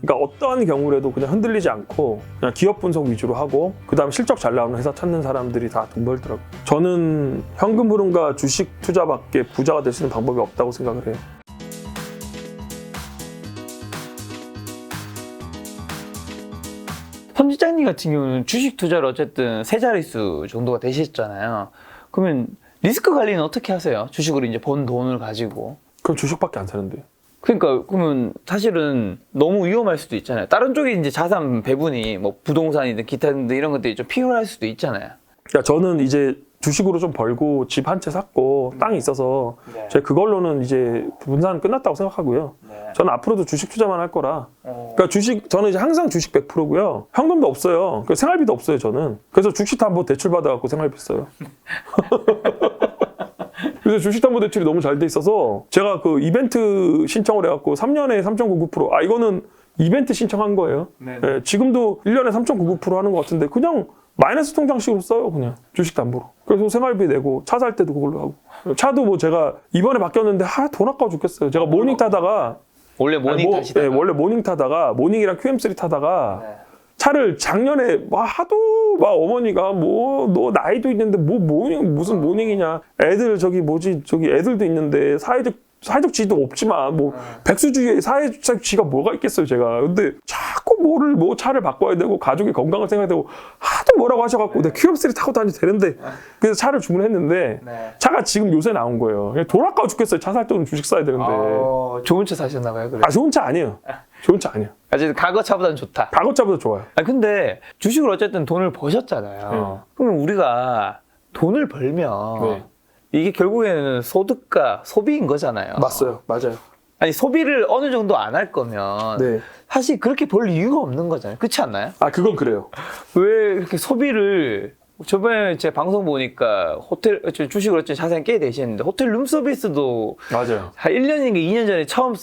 그러니까 어떠한 경우라도 그냥 흔들리지 않고 그냥 기업 분석 위주로 하고 그다음 실적 잘 나오는 회사 찾는 사람들이 다 돈 벌더라고요. 저는 현금 흐름과 주식 투자밖에 부자가 될 수 있는 방법이 없다고 생각을 해요. 선 실장님 같은 경우는 주식 투자를 어쨌든 세 자릿수 정도가 되셨잖아요. 그러면 리스크 관리는 어떻게 하세요? 주식으로 이제 번 돈을 가지고. 그럼 주식밖에 안 사는데요. 그러니까 그러면 사실은 너무 위험할 수도 있잖아요. 다른 쪽에 이제 자산 배분이 뭐 부동산이든 기타 등등 이런 것들이 좀 필요할 수도 있잖아요. 그러니까 저는 이제 주식으로 좀 벌고 집 한 채 샀고 땅이 있어서 제가 그걸로는 이제 분산은 끝났다고 생각하고요. 저는 앞으로도 주식 투자만 할 거라. 그러니까 저는 이제 항상 주식 100%고요. 현금도 없어요. 그러니까 생활비도 없어요, 저는. 그래서 주식담보 대출 받아갖고 생활비 써요. 그래서 주식담보대출이 너무 잘 돼 있어서 제가 그 이벤트 신청을 해갖고 3년에 3.99% 이거는 이벤트 신청한 거예요. 네, 지금도 1년에 3.99% 하는 것 같은데 그냥 마이너스 통장식으로 써요. 그냥 주식담보로. 그래서 생활비 내고 차 살 때도 그걸로 하고. 차도 뭐 제가 이번에 바뀌었는데 돈 아까워 죽겠어요. 제가 모닝 타다가 원래 모닝 타시다가? 네, 원래 모닝 타다가 모닝이랑 QM3 타다가 차를 작년에 하도 어머니가 너 나이도 있는데 무슨 모닝이냐. 애들 애들도 있는데 사회적 지위도 없지만 백수주의에 사회적 지위가 뭐가 있겠어요, 제가. 근데 자꾸 차를 바꿔야 되고 가족의 건강을 생각해야 되고 하도 뭐라고 하셔갖고 내가 QM3 타고 다녀도 되는데 그래서 차를 주문했는데 차가 지금 요새 나온 거예요. 돈 아까워 죽겠어요. 차 살 때는 주식 사야 되는데. 좋은 차 사셨나 봐요, 그래. 좋은 차 아니에요. 좋은 차 아니에요. 어쨌든 과거차보다는 좋다. 과거차보다 좋아요. 근데 주식을 어쨌든 돈을 버셨잖아요. 그러면 우리가 돈을 벌면 이게 결국에는 소득과 소비인 거잖아요. 맞아요. 아니 소비를 어느 정도 안 할 거면 사실 그렇게 벌 이유가 없는 거잖아요. 그렇지 않나요? 그건 그래요. 왜 이렇게 소비를 저번에 제 방송 보니까 호텔 주식을 어쨌든 자산이 꽤 되시는데 호텔 룸 서비스도 맞아요. 한 1년인가 2년 전에 처음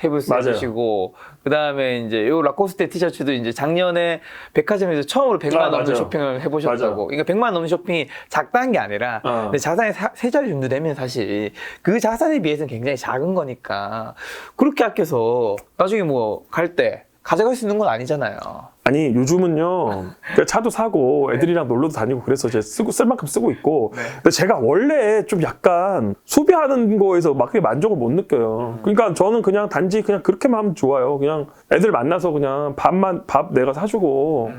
해보시고 그다음에 이제 요 라코스테 티셔츠도 이제 작년에 백화점에서 처음으로 100만 넘는 쇼핑을 해보셨다고. 그러니까 100만 넘는 쇼핑이 작다는 게 아니라 근데 자산이 세 자리 정도 되면 사실 그 자산에 비해서는 굉장히 작은 거니까 그렇게 아껴서 나중에 뭐 갈 때 가져갈 수 있는 건 아니잖아요. 아니 요즘은요 그러니까 차도 사고 애들이랑 놀러도 다니고 그래서 제가 쓸 만큼 쓰고 있고 근데 제가 원래 좀 약간 소비하는 거에서 막 그렇게 만족을 못 느껴요. 그러니까 저는 그냥 단지 그냥 그렇게만 하면 좋아요. 그냥 애들 만나서 그냥 밥 내가 사주고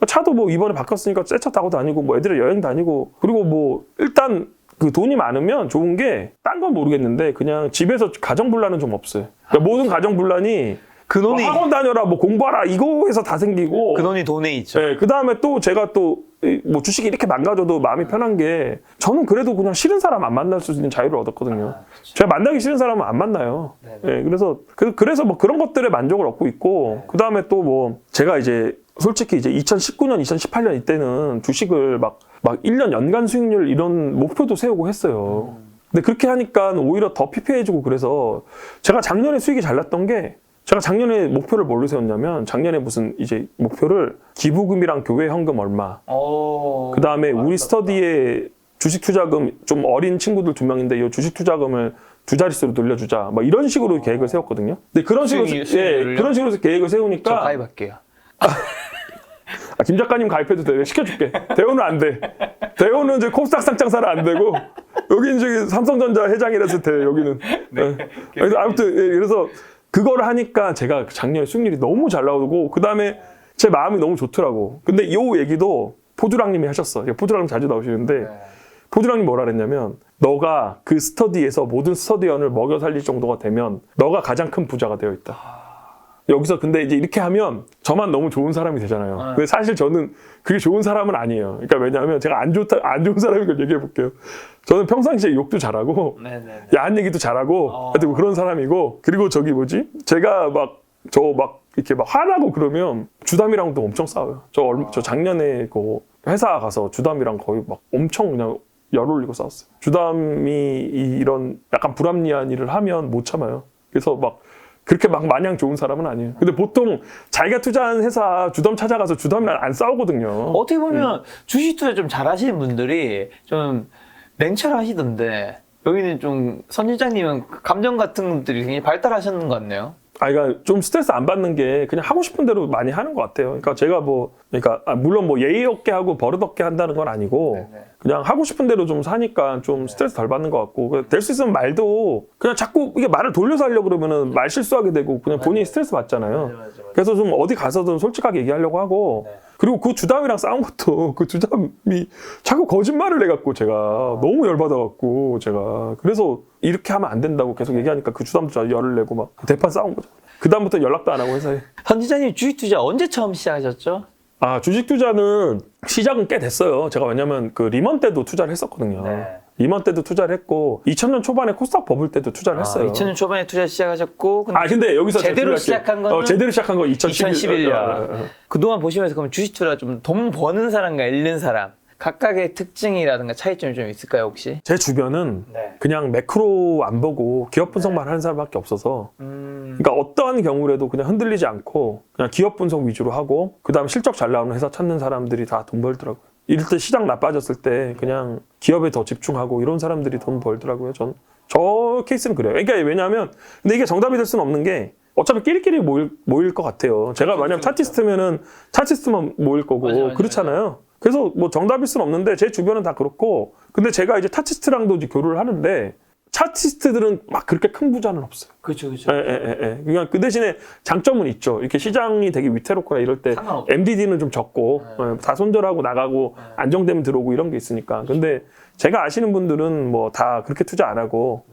차도 뭐 이번에 바꿨으니까 새 차 타고 다니고 애들이랑 여행 다니고 그리고 일단 그 돈이 많으면 좋은 게 딴 건 모르겠는데 그냥 집에서 가정분란은 좀 없어요. 그러니까 모든 가정분란이 그 돈이 학원 다녀라 공부하라 이거에서 다 생기고 그 돈이 돈에 있죠. 네, 그 다음에 또 제가 주식이 이렇게 망가져도 마음이 편한 게 저는 그래도 그냥 싫은 사람 안 만날 수 있는 자유를 얻었거든요. 제가 만나기 싫은 사람은 안 만나요. 네, 그래서 뭐 그런 것들에 만족을 얻고 있고 그 다음에 또 제가 이제 솔직히 이제 2019년, 2018년 이때는 주식을 막 1년 연간 수익률 이런 목표도 세우고 했어요. 근데 그렇게 하니까 오히려 더 피폐해지고 그래서 제가 작년에 수익이 잘 났던 게 제가 작년에 목표를 뭘로 세웠냐면 작년에 무슨 이제 목표를 기부금이랑 교회 현금 얼마 그 다음에 우리 스터디에 주식 투자금 좀 어린 친구들 2명인데 이 주식 투자금을 2자릿수로 늘려주자 이런 식으로 계획을 세웠거든요. 근데 그런 식으로 그런 식으로 계획을 세우니까 저 가입할게요. 김 작가님 가입해도 돼. 시켜줄게. 대우는 안 돼. 대우는 이제 코스닥 상장사는 안 되고 여기는 저기 삼성전자 회장이라서 돼. 여기는. 그래서 아무튼 그래서 그걸 하니까 제가 작년에 수익률이 너무 잘 나오고 그 다음에 제 마음이 너무 좋더라고. 근데 이 얘기도 포주랑님이 하셨어. 포주랑님 자주 나오시는데 포주랑님 뭐라 그랬냐면 너가 그 스터디에서 모든 스터디원을 먹여 살릴 정도가 되면 너가 가장 큰 부자가 되어 있다. 여기서 근데 이제 이렇게 하면 저만 너무 좋은 사람이 되잖아요. 근데 사실 저는 그게 좋은 사람은 아니에요. 그러니까 왜냐하면 제가 안 좋은 사람인 걸 얘기해 볼게요. 저는 평상시에 욕도 잘하고 야한 얘기도 잘하고 하여튼 그런 사람이고 그리고 제가 이렇게 화나고 그러면 주담이랑도 엄청 싸워요. 저 작년에 그 회사 가서 주담이랑 거의 엄청 그냥 열 올리고 싸웠어요. 주담이 이런 약간 불합리한 일을 하면 못 참아요. 그래서 그렇게 마냥 좋은 사람은 아니에요. 근데 보통 자기가 투자한 회사 주담 찾아가서 주담이랑 안 싸우거든요. 어떻게 보면 주식 투자 좀 잘하시는 분들이 좀 냉철하시던데 여기는 좀 선 실장님은 감정 같은 것들이 굉장히 발달하셨는 것 같네요. 그러니까 좀 스트레스 안 받는 게 그냥 하고 싶은 대로 많이 하는 것 같아요. 그러니까 제가 물론 뭐 예의 없게 하고 버릇 없게 한다는 건 아니고 그냥 하고 싶은 대로 좀 사니까 좀 스트레스 덜 받는 것 같고 될 수 있으면 말도 그냥 자꾸 이게 말을 돌려서 하려고 그러면은 말 실수하게 되고 그냥 본인이 스트레스 받잖아요. 그래서 좀 어디 가서든 솔직하게 얘기하려고 하고 그리고 그 주담이랑 싸운 것도 그 주담이 자꾸 거짓말을 해갖고 제가 너무 열받아갖고 제가 그래서 이렇게 하면 안 된다고 계속 얘기하니까 그 주담도 저 열을 내고 막 대판 싸운 거죠. 그 다음부터 연락도 안 하고 회사에. 선지자님 주식 투자 언제 처음 시작하셨죠? 주식 투자는 시작은 꽤 됐어요. 제가 왜냐면 그 리먼 때도 투자를 했었거든요. 리먼 때도 투자를 했고 2000년 초반에 코스닥 버블 때도 투자를 했어요. 2000년 초반에 투자 시작하셨고 근데 여기서 제대로 시작한 건 제대로 시작한 거 2011년. 그동안 보시면서 그럼 주식 투자 좀 돈 버는 사람과 잃는 사람 각각의 특징이라든가 차이점이 좀 있을까요 혹시? 제 주변은 그냥 매크로 안 보고 기업 분석만 하는 사람밖에 없어서 그러니까 어떠한 경우라도 그냥 흔들리지 않고 그냥 기업 분석 위주로 하고 그다음에 실적 잘 나오는 회사 찾는 사람들이 다 돈 벌더라고요. 이럴 때 시장 나빠졌을 때 그냥 기업에 더 집중하고 이런 사람들이 돈 벌더라고요. 저 케이스는 그래요. 그러니까 왜냐하면 근데 이게 정답이 될 수는 없는 게 어차피 끼리끼리 모일 것 같아요. 제가 만약 차티스트면은 차티스트만 모일 거고 그렇잖아요. 그래서 뭐 정답일 수는 없는데 제 주변은 다 그렇고 근데 제가 이제 차티스트랑도 이제 교류를 하는데 차티스트들은 막 그렇게 큰 부자는 없어요. 그렇죠. 그러니까 그 대신에 장점은 있죠. 이렇게 시장이 되게 위태롭거나 이럴 때 MDD는 좀 적고 다 손절하고 나가고 안정되면 들어오고 이런 게 있으니까. 근데 제가 아시는 분들은 뭐 다 그렇게 투자 안 하고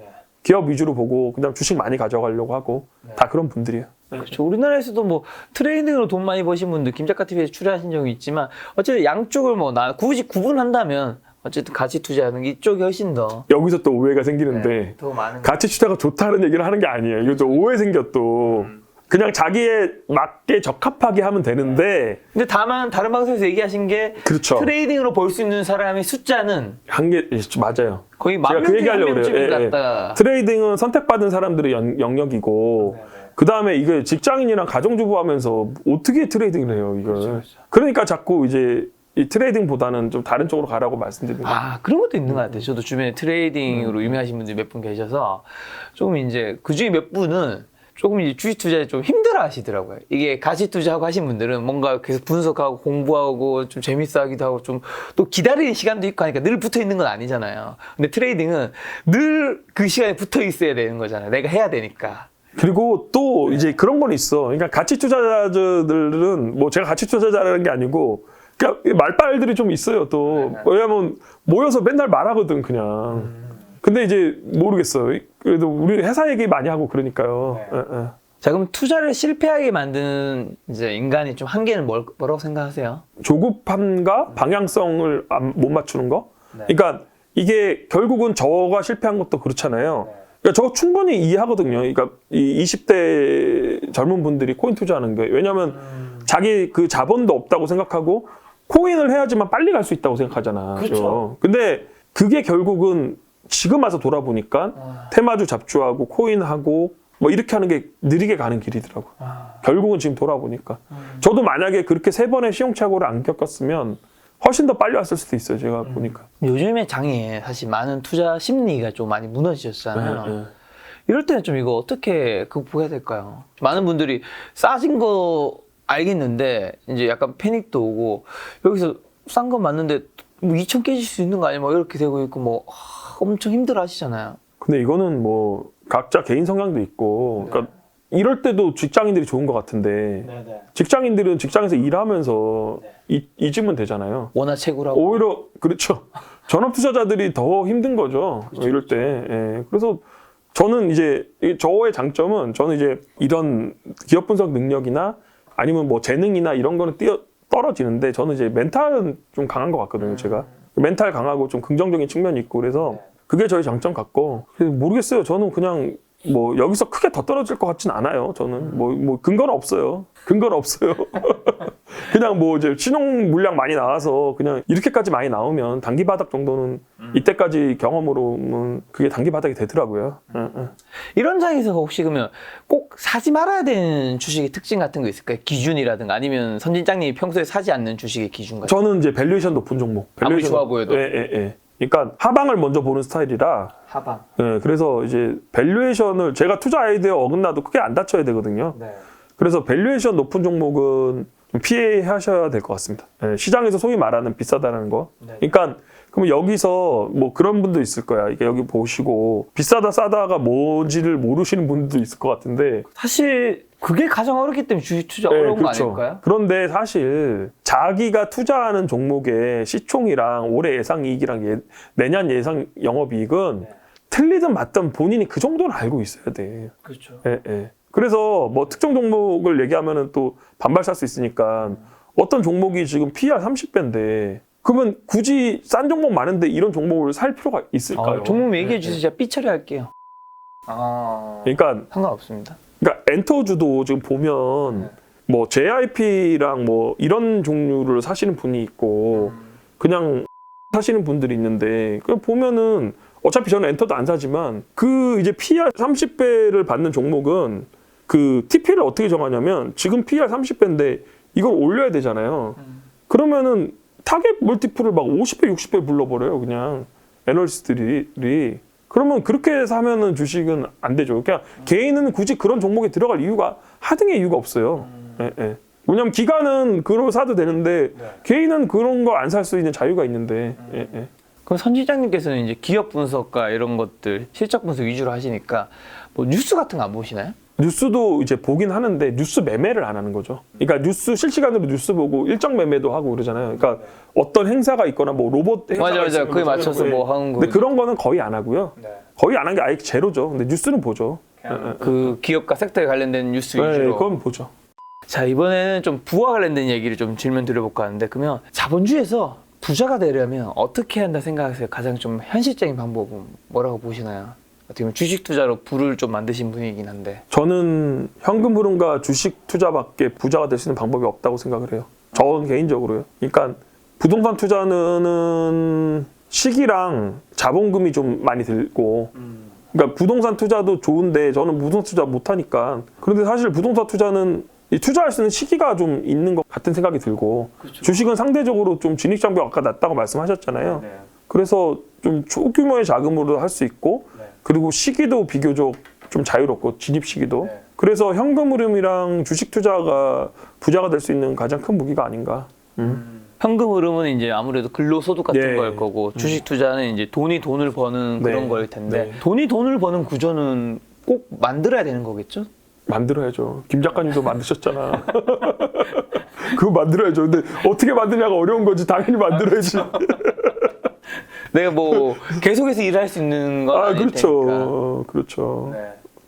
기업 위주로 보고 그다음 주식 많이 가져가려고 하고 다 그런 분들이에요. 그렇죠. 우리나라에서도 뭐 트레이딩으로 돈 많이 버신 분들 김작가 TV에 출연하신 적이 있지만 어쨌든 양쪽을 굳이 구분한다면 어쨌든 가치 투자하는 게 이쪽이 훨씬 더 여기서 또 오해가 생기는데 더 많은 가치 투자가 좋다는 얘기를 하는 게 아니에요. 이거 또 오해 생겨 또. 그냥 자기에 맞게 적합하게 하면 되는데 근데 다만 다른 방송에서 얘기하신 게 그렇죠. 트레이딩으로 벌 수 있는 사람의 숫자는 한계 맞아요. 거의 제가 그 얘기하려고 그래요. 트레이딩은 선택받은 사람들의 영역이고 그 다음에 이게 직장인이랑 가정주부 하면서 어떻게 트레이딩을 해요, 이걸. 그러니까 자꾸 이제 이 트레이딩보다는 좀 다른 쪽으로 가라고 말씀드리는 거예요. 그런 것도 있는 것 같아요. 저도 주변에 트레이딩으로 유명하신 분들이 몇 분 계셔서 조금 이제 그 중에 몇 분은 조금 이제 주식 투자에 좀 힘들어 하시더라고요. 이게 가치 투자하고 하신 분들은 뭔가 계속 분석하고 공부하고 좀 재밌어 하기도 하고 좀 또 기다리는 시간도 있고 하니까 늘 붙어 있는 건 아니잖아요. 근데 트레이딩은 늘 그 시간에 붙어 있어야 되는 거잖아요. 내가 해야 되니까. 그리고 또 이제 그런 건 있어. 그러니까 가치 투자자들은 뭐 제가 가치 투자자라는 게 아니고 그러니까 말빨들이 좀 있어요 또. 왜냐면 모여서 맨날 말하거든 그냥. 근데 이제 모르겠어요. 그래도 우리 회사 얘기 많이 하고 그러니까요. 자, 그럼 투자를 실패하게 만드는 이제 인간이 좀 한계는 뭐라고 생각하세요? 조급함과 방향성을 못 맞추는 거? 그러니까 이게 결국은 저가 실패한 것도 그렇잖아요. 그러니까 저 충분히 이해하거든요. 그러니까 이 20대 젊은 분들이 코인 투자하는 게 왜냐하면 자기 그 자본도 없다고 생각하고 코인을 해야지만 빨리 갈 수 있다고 생각하잖아. 그렇죠. 근데 그게 결국은 지금 와서 돌아보니까 테마주 잡주하고 코인하고 뭐 이렇게 하는 게 느리게 가는 길이더라고. 결국은 지금 돌아보니까. 저도 만약에 그렇게 3번의 시행착오를 안 겪었으면 훨씬 더 빨리 왔을 수도 있어요. 제가 보니까. 요즘의 장에 사실 많은 투자 심리가 좀 많이 무너지셨잖아요. 이럴 때는 좀 이거 어떻게 극복해야 될까요? 많은 분들이 싸진 거 알겠는데 이제 약간 패닉도 오고 여기서 싼 거 맞는데 뭐 2천 깨질 수 있는 거 아니야? 뭐 이렇게 되고 있고 뭐 엄청 힘들어 하시잖아요. 근데 이거는 뭐 각자 개인 성향도 있고 그러니까 이럴 때도 직장인들이 좋은 것 같은데 직장인들은 직장에서 일하면서 잊으면 되잖아요. 원화 채굴하고 오히려 그렇죠. 전업 투자자들이 더 힘든 거죠. 그렇죠, 이럴 때. 예. 그래서 저는 이제 저의 장점은 저는 이제 이런 기업 분석 능력이나 아니면 뭐 재능이나 이런 거는 떨어지는데 저는 이제 멘탈은 좀 강한 것 같거든요. 제가 멘탈 강하고 좀 긍정적인 측면이 있고 그래서 그게 저희 장점 같고 모르겠어요. 저는 그냥 뭐 여기서 크게 더 떨어질 것 같진 않아요. 저는 뭐 근거는 없어요. 근거는 없어요. 그냥 뭐 이제 신용 물량 많이 나와서 그냥 이렇게까지 많이 나오면 단기 바닥 정도는 이때까지 경험으로는 그게 단기 바닥이 되더라고요. 이런 장에서 혹시 그러면 꼭 사지 말아야 되는 주식의 특징 같은 거 있을까요? 기준이라든가 아니면 선진장님이 평소에 사지 않는 주식의 기준 같은 거? 저는 이제 밸류에이션 높은 종목. 아무리 좋아 보여도. 예. 그러니까 하방을 먼저 보는 스타일이라 하방. 네, 그래서 이제 밸류에이션을 제가 투자 아이디어 어긋나도 크게 안 다쳐야 되거든요. 네. 그래서 밸류에이션 높은 종목은 좀 피하셔야 될 것 같습니다. 네, 시장에서 소위 말하는 비싸다는 거. 네. 그러니까 그럼 여기서 뭐 그런 분도 있을 거야. 이게 여기 보시고 비싸다 싸다가 뭔지를 모르시는 분도 있을 것 같은데 사실 그게 가장 어렵기 때문에 주식 투자 어려운 거 아닐까요? 그런데 사실 자기가 투자하는 종목의 시총이랑 올해 예상 이익이랑 내년 예상 영업이익은 네. 틀리든 맞든 본인이 그 정도는 알고 있어야 돼. 그렇죠. 예, 예. 그래서 뭐 특정 종목을 얘기하면은 또 반발 살 수 있으니까 어떤 종목이 지금 PR 30배인데 그러면 굳이 싼 종목 많은데 이런 종목을 살 필요가 있을까요? 종목 얘기해 예, 주세요. 예. 제가 삐처리 할게요. 그러니까 상관없습니다. 엔터주도 지금 보면 뭐 JIP랑 뭐 이런 종류를 사시는 분이 있고 그냥 사시는 분들이 있는데 그 보면은 어차피 저는 엔터도 안 사지만 그 이제 PR 30배를 받는 종목은 그 TP를 어떻게 정하냐면 지금 PR 30배인데 이걸 올려야 되잖아요. 그러면은 타겟 멀티플을 막 50배, 60배 불러버려요. 그냥 애널리스트들이. 그러면 그렇게 사면은 주식은 안 되죠. 그냥 개인은 굳이 그런 종목에 들어갈 이유가 하등의 이유가 없어요. 예, 예. 왜냐면 기관은 그걸 사도 되는데 개인은 그런 거 안 살 수 있는 자유가 있는데. 예, 예. 그럼 선 실장님께서는 이제 기업 분석과 이런 것들 실적 분석 위주로 하시니까 뭐 뉴스 같은 거 안 보시나요? 뉴스도 이제 보긴 하는데 뉴스 매매를 안 하는 거죠. 그러니까 뉴스 실시간으로 뉴스 보고 일정 매매도 하고 그러잖아요. 그러니까 어떤 행사가 있거나 뭐 로봇 행사가 맞아. 있으면 그에 뭐 맞춰서 뭐 하는 거. 근데 그런 거는 거의 안 하고요. 거의 안 한 게 아예 제로죠. 근데 뉴스는 보죠. 그 기업과 섹터에 관련된 뉴스 네, 위주로. 그건 보죠. 자, 이번에는 좀 부와 관련된 얘기를 좀 질문 드려볼까 하는데, 그러면 자본주의에서 부자가 되려면 어떻게 한다 생각하세요? 가장 좀 현실적인 방법은 뭐라고 보시나요? 어떻게 보면 주식 투자로 부를 좀 만드신 분이긴 한데. 저는 현금 흐름과 주식 투자밖에 부자가 될 수 있는 방법이 없다고 생각을 해요. 저는 개인적으로요. 그러니까 부동산 투자는 시기랑 자본금이 좀 많이 들고 그러니까 부동산 투자도 좋은데 저는 부동산 투자 못하니까 그런데 사실 부동산 투자는 이 투자할 수 있는 시기가 좀 있는 것 같은 생각이 들고 그렇죠. 주식은 상대적으로 좀 진입장벽이 아까 낮다고 말씀하셨잖아요. 네. 그래서 좀 초규모의 자금으로 할 수 있고 네. 그리고 시기도 비교적 좀 자유롭고 진입 시기도 네. 그래서 현금 흐름이랑 주식 투자가 부자가 될 수 있는 가장 큰 무기가 아닌가. 현금 흐름은 이제 아무래도 근로소득 같은 예. 거일 거고, 주식 투자는 이제 돈이 돈을 버는 네. 그런 거일 텐데, 네. 돈이 돈을 버는 구조는 꼭 만들어야 되는 거겠죠? 만들어야죠. 김 작가님도 만드셨잖아. 그거 만들어야죠. 근데 어떻게 만드냐가 어려운 거지. 당연히 만들어야지. 내가 뭐 계속해서 일할 수 있는 건 아닐 그렇죠. 테니까. 그렇죠. 네.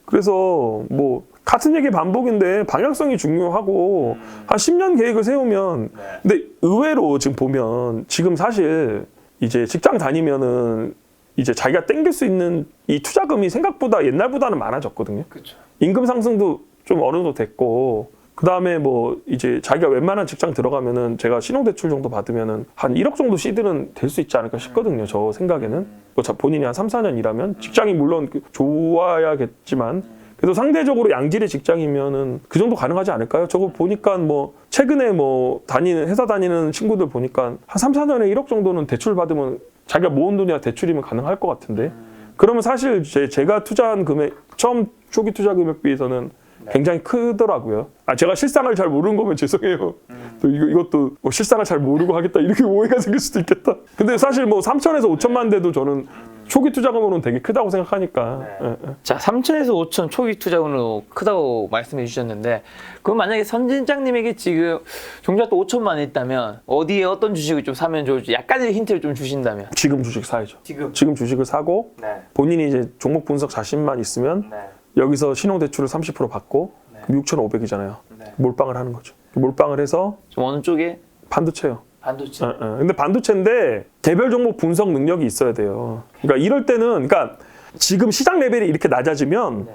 그래서 뭐 같은 얘기 반복인데 방향성이 중요하고 한 10년 계획을 세우면 근데 의외로 지금 보면 지금 사실 이제 직장 다니면은 이제 자기가 땡길 수 있는 이 투자금이 생각보다 옛날보다는 많아졌거든요. 그렇죠. 임금 상승도 좀 어느 정도 됐고 그다음에 뭐 이제 자기가 웬만한 직장 들어가면은 제가 신용대출 정도 받으면은 한 1억 정도 시드는 될 수 있지 않을까 싶거든요. 저 생각에는. 뭐 본인이 한 3, 4년 일하면 직장이 물론 좋아야겠지만 그래도 상대적으로 양질의 직장이면은 그 정도 가능하지 않을까요? 저거 보니까 뭐 최근에 뭐 회사 다니는 친구들 보니까 한 3, 4년에 1억 정도는 대출 받으면 자기가 모은 돈이나 대출이면 가능할 것 같은데 그러면 사실 제가 투자한 금액 처음 초기 투자 금액 비해서는 굉장히 크더라고요. 제가 실상을 잘 모르는 거면 죄송해요. 또 이것도 뭐 실상을 잘 모르고 하겠다 이렇게 오해가 생길 수도 있겠다. 근데 사실 뭐 3천에서 5천만 대도 저는 초기 투자금으로는 되게 크다고 생각하니까. 예. 자, 3천에서 5천 초기 투자금으로 크다고 말씀해 주셨는데, 그럼 만약에 선진장님에게 지금 종잣돈 5천만 있다면 어디에 어떤 주식을 좀 사면 좋을지 약간의 힌트를 좀 주신다면? 지금 주식 사야죠. 지금? 지금 주식을 사고 네. 본인이 이제 종목 분석 자신만 있으면 네. 여기서 신용대출을 30% 받고 그럼 6,500이잖아요. 네. 몰빵을 하는 거죠. 몰빵을 해서 좀 어느 쪽에? 반도체요. 반도체. 근데 반도체인데 개별 종목 분석 능력이 있어야 돼요. 그러니까 이럴 때는 그러니까 지금 시장 레벨이 이렇게 낮아지면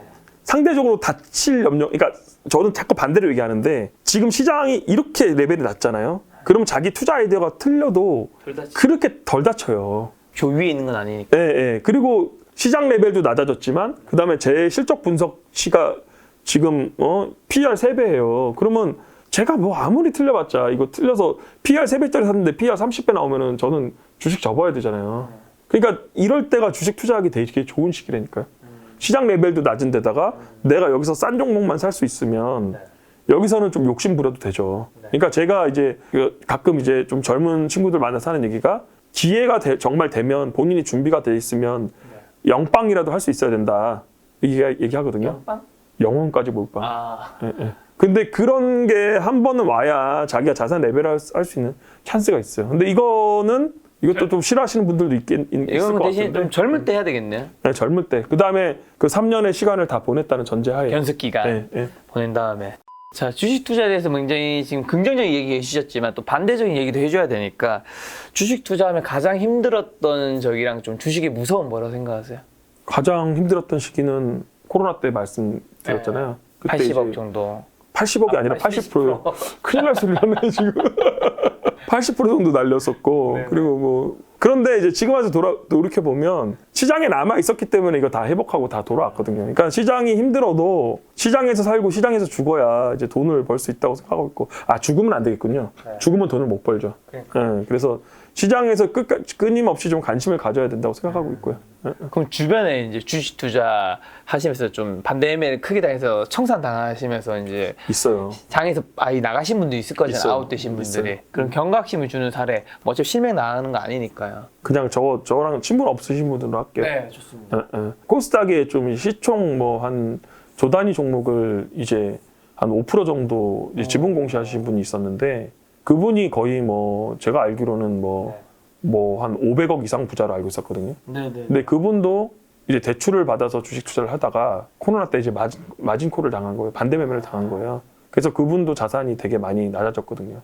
상대적으로 다칠 염려. 그러니까 저는 자꾸 반대로 얘기하는데 지금 시장이 이렇게 레벨이 낮잖아요. 그러면 자기 투자 아이디어가 틀려도 그렇게 덜 다쳐요. 저 위에 있는 건 아니니까. 예. 그리고 시장 레벨도 낮아졌지만 그다음에 제 실적 분석 시가 지금 PR 3배예요. 그러면 제가 뭐 아무리 틀려봤자 이거 틀려서 PR 3배짜리 샀는데 PR 30배 나오면은 저는 주식 접어야 되잖아요. 그러니까 이럴 때가 주식 투자하기 되게 좋은 시기라니까요. 시장 레벨도 낮은 데다가 내가 여기서 싼 종목만 살 수 있으면 여기서는 좀 욕심 부려도 되죠. 그러니까 제가 이제 가끔 이제 좀 젊은 친구들 만나서 하는 얘기가 기회가 정말 되면 본인이 준비가 돼 있으면 영빵이라도 할 수 있어야 된다. 이게 얘기하거든요. 영빵? 영혼까지 몰빵. 아. 예, 예. 근데 그런 게 한 번은 와야 자기가 자산 레벨을 할 수 있는 찬스가 있어요. 근데 이것도 좀 싫어하시는 분들도 있을 이건 것 대신 같은데. 좀 젊을 때 해야 되겠네요. 네, 젊을 때. 그 다음에 그 3년의 시간을 다 보냈다는 전제하에. 연습 기간 예, 예. 보낸 다음에. 자, 주식 투자에 대해서 굉장히 지금 긍정적인 얘기 해주셨지만 또 반대적인 얘기도 해줘야 되니까 주식 투자하면 가장 힘들었던 적이랑 좀 주식의 무서움 뭐라고 생각하세요? 가장 힘들었던 시기는 코로나 때 말씀드렸잖아요. 그때 80억 이제 정도. 80억이 아니라 80%요. 큰일 날 소리를 하네 지금. 80% 정도 날렸었고 네네. 그리고 뭐 그런데 이제 지금 와서 돌이켜 보면 시장에 남아 있었기 때문에 이거 다 회복하고 다 돌아왔거든요. 그러니까 시장이 힘들어도 시장에서 살고 시장에서 죽어야 이제 돈을 벌 수 있다고 생각하고 있고 죽으면 안 되겠군요. 네. 죽으면 돈을 못 벌죠. 네, 그래서 시장에서 끊임없이 좀 관심을 가져야 된다고 생각하고 있고요. 그럼 주변에 이제 주식 투자 하시면서 좀 반대매를 크게 당해서 청산 당하시면서 이제 있어요. 장에서 아예 나가신 분도 있을 거잖아요. 있어요. 아웃되신 분들이. 있어요. 그런 경각심을 주는 사례. 뭐 어차피 실명 나가는 거 아니니까요. 그냥 저랑 친분 없으신 분들로 할게요. 네, 좋습니다. 코스닥에 좀 시총 뭐 한 조 단위 종목을 이제 한 5% 정도 이제 지분 공시하신 분이 있었는데 그분이 거의 뭐 제가 알기로는 뭐 한 500억 이상 부자로 알고 있었거든요. 네네. 근데 그분도 이제 대출을 받아서 주식 투자를 하다가 코로나 때 이제 마진콜을 당한 거예요. 반대 매매를 당한 거예요. 그래서 그분도 자산이 되게 많이 낮아졌거든요.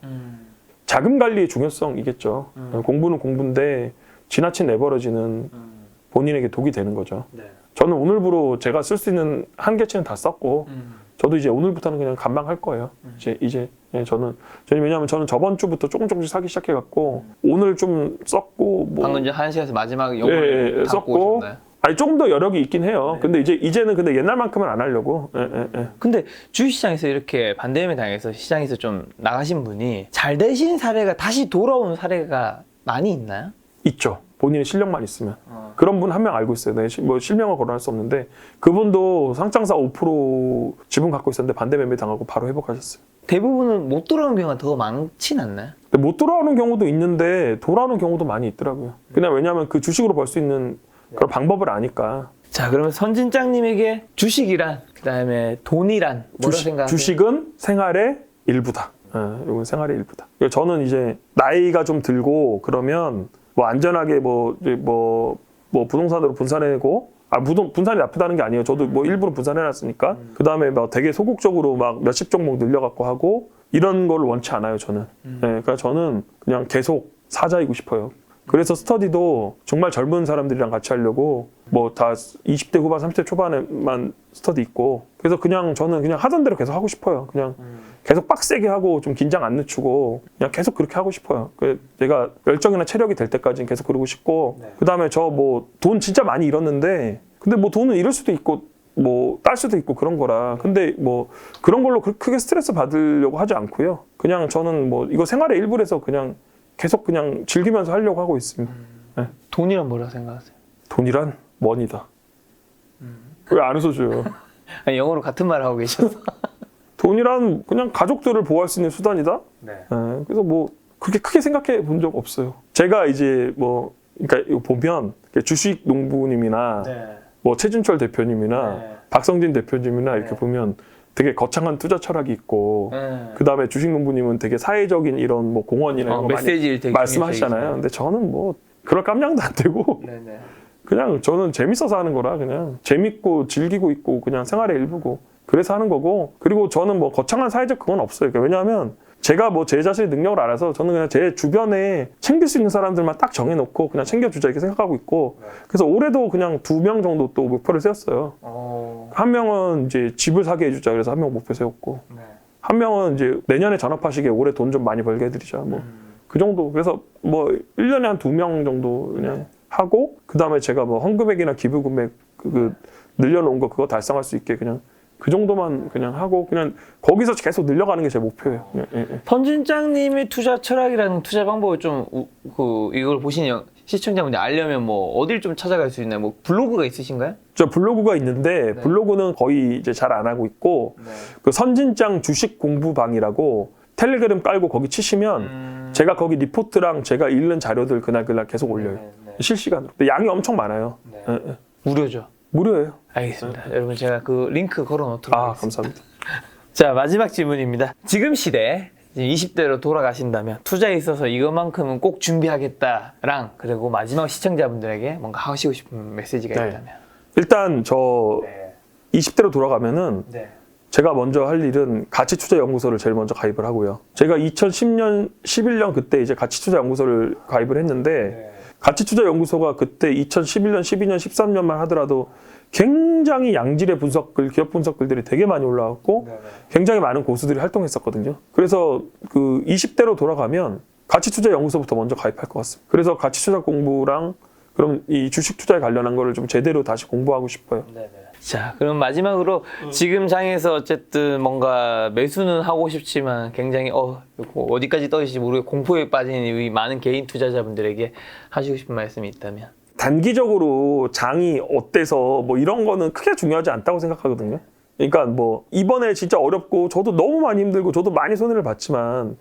자금 관리의 중요성이겠죠. 공부는 공부인데 지나친 레버리지는 본인에게 독이 되는 거죠. 네. 저는 오늘부로 제가 쓸 수 있는 한계치는 다 썼고 저도 이제 오늘부터는 그냥 감방할 거예요. 이제 저는 왜냐하면 저는 저번 주부터 조금씩 사기 시작해갖고 오늘 좀 썼고 뭐 방금 전 한시에서 마지막 영혼을 담고 썼고 오셨나요? 아니 조금 더 여력이 있긴 해요. 근데 이제는 근데 옛날만큼은 안 하려고. 근데 주식시장에서 이렇게 반대매매 당해서 시장에서 좀 나가신 분이 잘 되신 사례가 다시 돌아오는 사례가 많이 있나요? 있죠. 본인의 실력만 있으면. 그런 분 한 명 알고 있어요. 네, 뭐 실명을 거론할 수 없는데 그분도 상장사 5% 지분 갖고 있었는데 반대 매매 당하고 바로 회복하셨어요. 대부분은 못 돌아오는 경우가 더 많진 않나요? 근데 못 돌아오는 경우도 있는데 돌아오는 경우도 많이 있더라고요. 그냥 왜냐하면 그 주식으로 벌 수 있는 그런 방법을 아니까. 자, 그러면 선진장님에게 주식이란, 그다음에 돈이란 뭐라 생각하세요? 주식은 생활의 일부다. 이건 생활의 일부다. 그러니까 저는 이제 나이가 좀 들고 그러면 뭐 안전하게 뭐 부동산으로 분산해고 분산이 나쁘다는 게 아니에요. 저도 뭐 일부러 분산해놨으니까. 그 다음에 막 되게 소극적으로 막 몇십 종목 늘려갖고 하고 이런 걸 원치 않아요. 저는. 그러니까 저는 그냥 계속 사자이고 싶어요. 그래서 스터디도 정말 젊은 사람들이랑 같이 하려고 뭐 다 20대 후반, 30대 초반에만 스터디 있고 그래서 저는 그냥 하던 대로 계속 하고 싶어요. 그냥 계속 빡세게 하고 좀 긴장 안 늦추고 그냥 계속 그렇게 하고 싶어요. 제가 열정이나 체력이 될 때까지는 계속 그러고 싶고 그다음에 저 뭐 돈 진짜 많이 잃었는데 근데 뭐 돈은 잃을 수도 있고 뭐 딸 수도 있고 그런 거라 근데 뭐 그런 걸로 크게 스트레스 받으려고 하지 않고요. 그냥 저는 뭐 이거 생활의 일부라서 그냥 계속 그냥 즐기면서 하려고 하고 있습니다. 네. 돈이란 뭐라 생각하세요? 돈이란 머니다. 왜 안 웃어줘요? 아니, 영어로 같은 말을 하고 계셔서. 돈이란 그냥 가족들을 보호할 수 있는 수단이다. 네. 그래서 뭐 그렇게 크게 생각해 본 적 없어요. 제가 이제 뭐 그러니까 이거 보면 주식 농부님이나 뭐 최진철 대표님이나 박성진 대표님이나 이렇게 보면 되게 거창한 투자 철학이 있고 그 다음에 주식 농부님은 되게 사회적인 이런 뭐 공헌이나 이런 거 메시지를 되게 많이 말씀하시잖아요. 근데 저는 뭐 그럴 깜냥도 안 되고 그냥 저는 재밌어서 하는 거라 그냥 재밌고 즐기고 있고 그냥 생활의 일부고 그래서 하는 거고 그리고 저는 뭐 거창한 사회적 그건 없어요. 그러니까 왜냐하면 제가 뭐 제 자신의 능력을 알아서 저는 그냥 제 주변에 챙길 수 있는 사람들만 딱 정해놓고 그냥 챙겨주자 이렇게 생각하고 있고 그래서 올해도 그냥 2명 정도 또 목표를 세웠어요. 한 명은 이제 집을 사게 해주자 그래서 한 명 목표 세웠고 한 명은 이제 내년에 전업하시게 올해 돈 좀 많이 벌게 해드리자 뭐 그 정도 그래서 뭐 1년에 한 2명 정도 그냥 하고 그 다음에 제가 뭐 헌금액이나 기부 금액 늘려놓은 거 그거 달성할 수 있게 그냥 그 정도만 그냥 하고 그냥 거기서 계속 늘려가는 게 제 목표예요. 선진장님의 투자 철학이라는 투자 방법을 좀 이걸 보신 시청자분들 알려면 뭐 어딜 좀 찾아갈 수 있나요? 뭐 블로그가 있으신가요? 저 블로그가 있는데 네. 블로그는 거의 이제 잘 안 하고 있고 그 선진장 주식 공부방이라고 텔레그램 깔고 거기 치시면 제가 거기 리포트랑 제가 읽는 자료들 그날 계속 올려요. 실시간으로. 근데 양이 엄청 많아요. 예, 예. 무료죠. 무료예요. 알겠습니다. 여러분 제가 그 링크 걸어놓도록 아, 하겠습니다. 감사합니다. 자, 마지막 질문입니다. 지금 시대 20대로 돌아가신다면 투자에 있어서 이것만큼은 꼭 준비하겠다랑 그리고 마지막 시청자분들에게 뭔가 하시고 싶은 메시지가 네. 있다면. 일단 저 20대로 돌아가면은 제가 먼저 할 일은 가치투자연구소를 제일 먼저 가입을 하고요. 제가 2010년, 11년 그때 이제 가치투자연구소를 가입을 했는데 가치투자연구소가 그때 2011년, 12년, 13년만 하더라도 굉장히 양질의 분석글, 기업 분석글들이 되게 많이 올라왔고 굉장히 많은 고수들이 활동했었거든요. 그래서 그 20대로 돌아가면 가치투자연구소부터 먼저 가입할 것 같습니다. 그래서 가치투자 공부랑 그럼 이 주식 투자에 관련한 거를 좀 제대로 다시 공부하고 싶어요. 자, 그럼 마지막으로 지금 장에서 어쨌든 뭔가 매수는 하고 싶지만 굉장히 이거 어디까지 떨어질지 모르고 공포에 빠진 이 많은 개인 투자자분들에게 하시고 싶은 말씀이 있다면. 단기적으로 장이 어때서 뭐 이런 거는 크게 중요하지 않다고 생각하거든요. 그러니까 뭐 이번에 진짜 어렵고 저도 너무 많이 힘들고 저도 많이 손해를 봤지만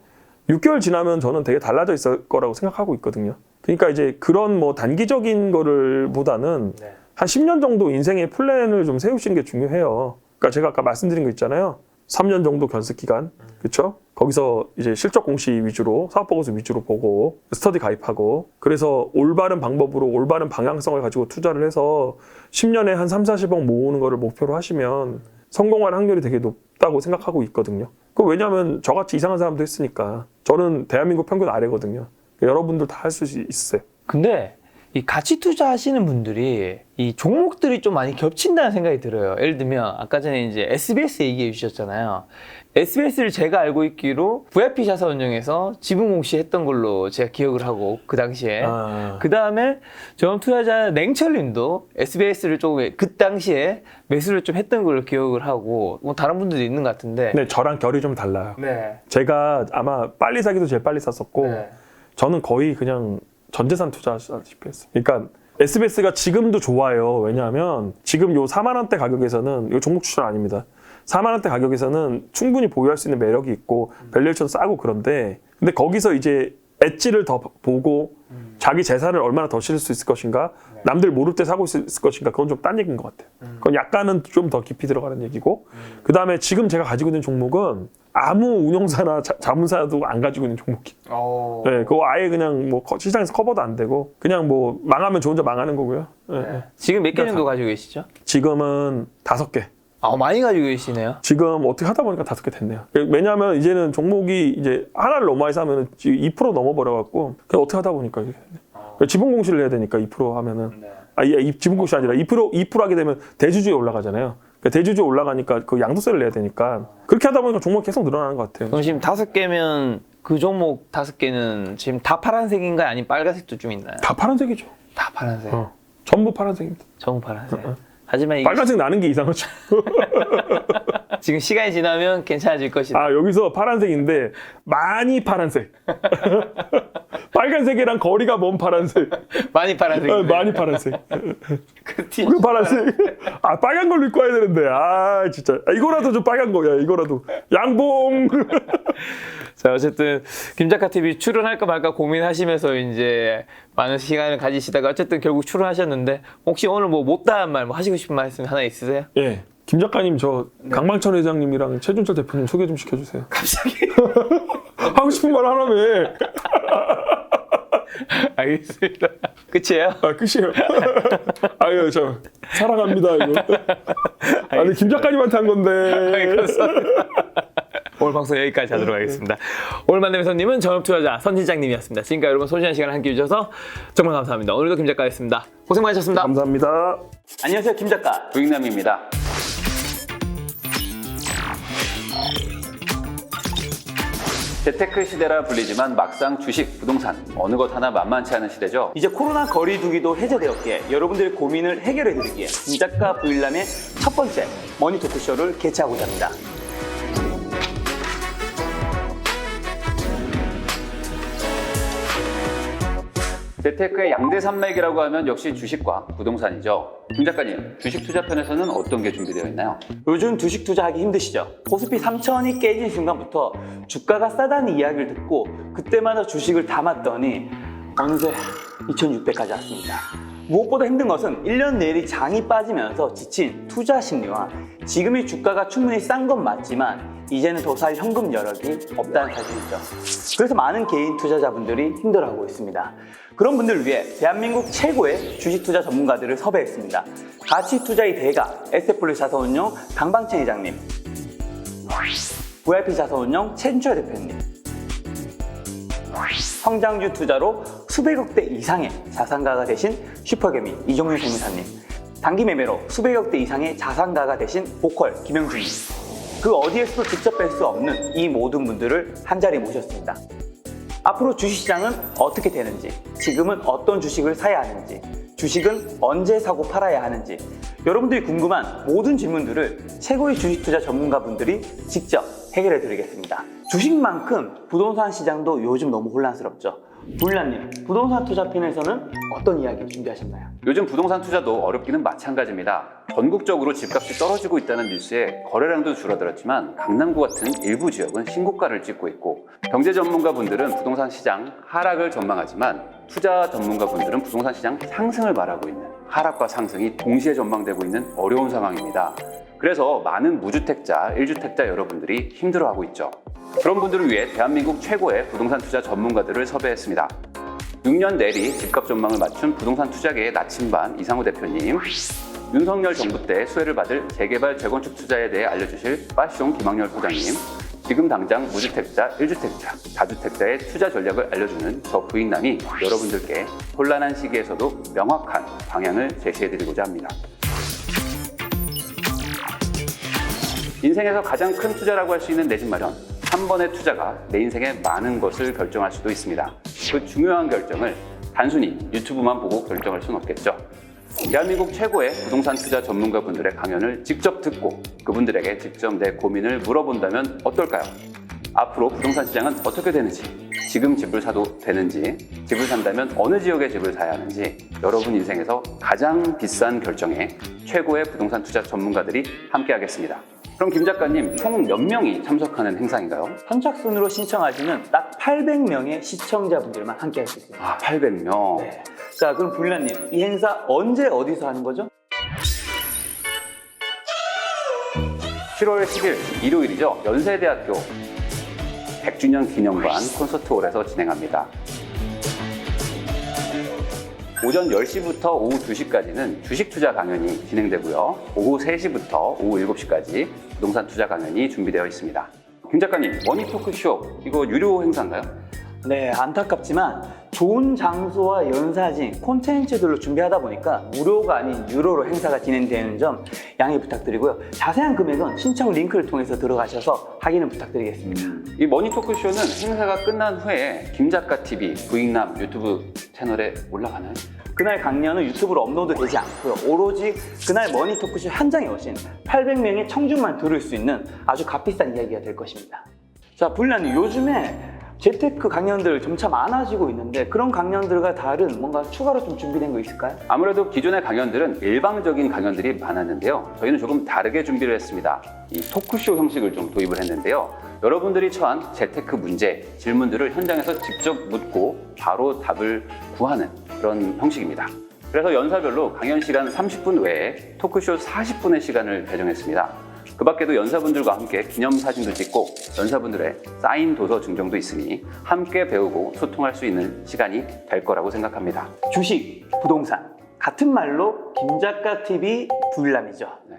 6개월 지나면 저는 되게 달라져 있을 거라고 생각하고 있거든요. 그러니까 이제 그런 뭐 단기적인 거를 보다는 한 10년 정도 인생의 플랜을 좀 세우시는 게 중요해요. 그러니까 제가 아까 말씀드린 거 있잖아요. 3년 정도 견습 기간, 그렇죠? 거기서 이제 실적 공시 위주로, 사업 보고서 위주로 보고 스터디 가입하고 그래서 올바른 방법으로 올바른 방향성을 가지고 투자를 해서 10년에 한 3, 40억 모으는 거를 목표로 하시면 성공할 확률이 되게 높다고 생각하고 있거든요. 왜냐하면 저같이 이상한 사람도 했으니까. 저는 대한민국 평균 아래거든요. 여러분들 다 할 수 있어요. 근데 이 가치 투자하시는 분들이 이 종목들이 좀 많이 겹친다는 생각이 들어요. 예를 들면 아까 전에 이제 SBS 얘기해 주셨잖아요. SBS를 제가 알고 있기로 VIP 자산 운용에서 지분 공시했던 걸로 제가 기억을 하고 그 당시에 그 다음에 저음 투자자 냉철님도 SBS를 조금 그 당시에 매수를 좀 했던 걸로 기억을 하고 뭐 다른 분들도 있는 것 같은데. 네, 저랑 결이 좀 달라요. 네. 제가 아마 빨리 사기도 제일 빨리 샀었고 네. 저는 거의 그냥 전재산 투자하시다시피 했어요. 그러니까 SBS가 지금도 좋아요. 왜냐하면 지금 요 4만 원대 가격에서는 요 종목 추천 아닙니다. 4만 원대 가격에서는 충분히 보유할 수 있는 매력이 있고 밸류에이션 싸고 그런데 근데 거기서 이제 엣지를 더 보고 자기 재산을 얼마나 더 실을 수 있을 것인가 남들 모를 때 사고 있을 것인가 그건 좀 딴 얘기인 것 같아요. 그건 약간은 좀 더 깊이 들어가는 얘기고 그 다음에 지금 제가 가지고 있는 종목은 아무 운용사나 자문사도 안 가지고 있는 종목이에요. 네, 그거 아예 그냥 뭐 시장에서 커버도 안 되고 그냥 뭐 망하면 저 혼자 망하는 거고요. 네, 네. 지금 몇 개 정도 가지고 계시죠? 지금은 5개. 많이 가지고 계시네요. 지금 어떻게 하다 보니까 5개 됐네요. 왜냐하면 이제는 종목이 이제 하나를 너무 많이 사면 2% 넘어버려갖고 그냥 어떻게 하다 보니까 이렇게 됐네요. 지분 공시를 해야 되니까 2% 하면은 지분 공시 아니라 2% 하게 되면 대주주에 올라가잖아요. 대주주에 올라가니까 그 양도세를 내야 되니까 그렇게 하다 보니까 종목이 계속 늘어나는 것 같아요. 그럼 지금 5개면 그 종목 5개는 지금 다 파란색인가요? 아니면 빨간색도 좀 있나요? 다 파란색이죠. 다 파란색. 전부 파란색입니다. 전부 파란색. 하지만 이게 빨간색 나는 게 이상하죠. 지금 시간이 지나면 괜찮아질 것이다. 여기서 파란색인데 많이 파란색. 빨간색이랑 거리가 먼 파란색. 많이 파란색. 많이 파란색. 그 그 파란색. 빨간 걸로 입고 와야 되는데. 진짜. 이거라도 좀 빨간 거야. 이거라도. 양봉. 자, 어쨌든 김작가 TV 출연할까 말까 고민하시면서 이제 많은 시간을 가지시다가 어쨌든 결국 출연하셨는데 혹시 오늘 뭐 못다한 말 뭐 하시고 싶은 말씀 하나 있으세요? 예. 김 작가님 저 강방천 회장님이랑 최준철 대표님 소개 좀 시켜주세요. 갑자기 하고 싶은 말 하라며. 알겠습니다. 끝이에요? 끝이에요. 아유 저 사랑합니다 이거. 아니 김 작가님한테 한 건데. 감사합니다. 오늘 방송 여기까지 하도록 하겠습니다. 오늘 만남의 손님은 전업투자자 선진장님이었습니다. 지금까지 여러분 소중한 시간을 함께 해주셔서 정말 감사합니다. 오늘도 김 작가였습니다. 고생 많으셨습니다. 감사합니다. 안녕하세요, 김 작가 부익남입니다. 재테크 시대라 불리지만 막상 주식, 부동산 어느 것 하나 만만치 않은 시대죠. 이제 코로나 거리두기도 해제되었기에 여러분들의 고민을 해결해드리기에 김 작가 부익남의 첫 번째 머니 토크쇼를 개최하고자 합니다. 재테크의 양대 산맥이라고 하면 역시 주식과 부동산이죠. 김 작가님, 주식 투자 편에서는 어떤 게 준비되어 있나요? 요즘 주식 투자하기 힘드시죠? 코스피 3000이 깨진 순간부터 주가가 싸다는 이야기를 듣고 그때마다 주식을 담았더니 어느새 2600까지 왔습니다. 무엇보다 힘든 것은 1년 내리 장이 빠지면서 지친 투자 심리와 지금의 주가가 충분히 싼 건 맞지만 이제는 더 살 현금 여력이 없다는 사실이죠. 그래서 많은 개인 투자자분들이 힘들어하고 있습니다. 그런 분들을 위해 대한민국 최고의 주식 투자 전문가들을 섭외했습니다. 가치 투자의 대가 에세플러스 자산운용 강방채 회장님, VIP 자산운용 최준철 대표님, 성장주 투자로 수백억 대 이상의 자산가가 되신 슈퍼개미 이종윤 세무사님, 단기 매매로 수백억 대 이상의 자산가가 되신 보컬 김영준님, 그 어디에서도 직접 뵐 수 없는 이 모든 분들을 한자리에 모셨습니다. 앞으로 주식시장은 어떻게 되는지, 지금은 어떤 주식을 사야 하는지, 주식은 언제 사고 팔아야 하는지, 여러분들이 궁금한 모든 질문들을 최고의 주식 투자 전문가분들이 직접 해결해 드리겠습니다. 주식만큼 부동산 시장도 요즘 너무 혼란스럽죠. 불란님, 부동산 투자 편에서는 어떤 이야기 준비하셨나요? 요즘 부동산 투자도 어렵기는 마찬가지입니다. 전국적으로 집값이 떨어지고 있다는 뉴스에 거래량도 줄어들었지만 강남구 같은 일부 지역은 신고가를 찍고 있고, 경제 전문가분들은 부동산 시장 하락을 전망하지만 투자 전문가분들은 부동산 시장 상승을 말하고 있는, 하락과 상승이 동시에 전망되고 있는 어려운 상황입니다. 그래서 많은 무주택자, 1주택자 여러분들이 힘들어하고 있죠. 그런 분들을 위해 대한민국 최고의 부동산 투자 전문가들을 섭외했습니다. 6년 내리 집값 전망을 맞춘 부동산 투자계의 나침반 이상우 대표님, 윤석열 정부 때 수혜를 받을 재개발, 재건축 투자에 대해 알려주실 빠숑 김학렬 부장님, 지금 당장 무주택자, 1주택자, 다주택자의 투자 전략을 알려주는 저 부익남이 여러분들께 혼란한 시기에서도 명확한 방향을 제시해드리고자 합니다. 인생에서 가장 큰 투자라고 할 수 있는 내 집 마련. 한 번의 투자가 내 인생의 많은 것을 결정할 수도 있습니다. 그 중요한 결정을 단순히 유튜브만 보고 결정할 수는 없겠죠. 대한민국 최고의 부동산 투자 전문가분들의 강연을 직접 듣고 그분들에게 직접 내 고민을 물어본다면 어떨까요? 앞으로 부동산 시장은 어떻게 되는지, 지금 집을 사도 되는지, 집을 산다면 어느 지역에 집을 사야 하는지, 여러분 인생에서 가장 비싼 결정에 최고의 부동산 투자 전문가들이 함께하겠습니다. 그럼 김 작가님, 총 몇 명이 참석하는 행사인가요? 선착순으로 신청하시면 딱 800명의 시청자분들만 함께 할 수 있습니다. 아, 800명. 네. 자, 그럼 불란님, 이 행사 언제 어디서 하는 거죠? 7월 10일 일요일이죠. 연세대학교 100주년 기념관 콘서트홀에서 진행합니다. 오전 10시부터 오후 2시까지는 주식 투자 강연이 진행되고요. 오후 3시부터 오후 7시까지 부동산 투자 강연이 준비되어 있습니다. 김 작가님, 머니 토크쇼 이거 유료 행사인가요? 네, 안타깝지만 좋은 장소와 연사진, 콘텐츠들로 준비하다 보니까 무료가 아닌 유료로 행사가 진행되는 점 양해 부탁드리고요. 자세한 금액은 신청 링크를 통해서 들어가셔서 확인을 부탁드리겠습니다. 이 머니 토크쇼는 행사가 끝난 후에 김 작가 TV, 부익남 유튜브 채널에 올라가나요? 그날 강연은 유튜브로 업로드되지 않고요. 오로지 그날 머니 토크쇼 현장에 오신 800명의 청중만 들을 수 있는 아주 값비싼 이야기가 될 것입니다. 자, 불란님, 요즘에 재테크 강연들 점차 많아지고 있는데 그런 강연들과 다른 뭔가 추가로 좀 준비된 거 있을까요? 아무래도 기존의 강연들은 일방적인 강연들이 많았는데요. 저희는 조금 다르게 준비를 했습니다. 이 토크쇼 형식을 좀 도입을 했는데요. 여러분들이 처한 재테크 문제, 질문들을 현장에서 직접 묻고 바로 답을 구하는 그런 형식입니다. 그래서 연사별로 강연 시간 30분 외에 토크쇼 40분의 시간을 배정했습니다. 그 밖에도 연사분들과 함께 기념사진도 찍고 연사분들의 사인 도서 증정도 있으니 함께 배우고 소통할 수 있는 시간이 될 거라고 생각합니다. 주식, 부동산, 같은 말로 김작가 TV 불남이죠. 네.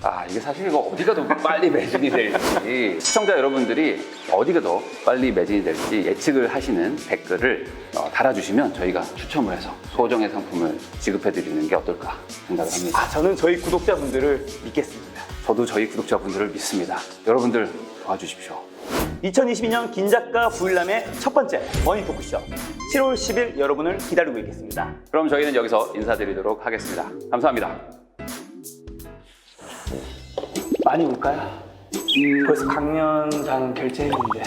아, 이게 사실 이거 어디가 더 빨리 매진이 될지, 시청자 여러분들이 어디가 더 빨리 매진이 될지 예측을 하시는 댓글을 달아주시면 저희가 추첨을 해서 소정의 상품을 지급해드리는 게 어떨까 생각을 합니다. 저는 저희 구독자분들을 믿겠습니다. 저도 저희 구독자분들을 믿습니다. 여러분들 도와주십시오. 2022년 김작가 불남의 첫 번째 머니 토크쇼 7월 10일 여러분을 기다리고 있겠습니다. 그럼 저희는 여기서 인사드리도록 하겠습니다. 감사합니다. 많이 올까요? 벌써 강연장 결제했는데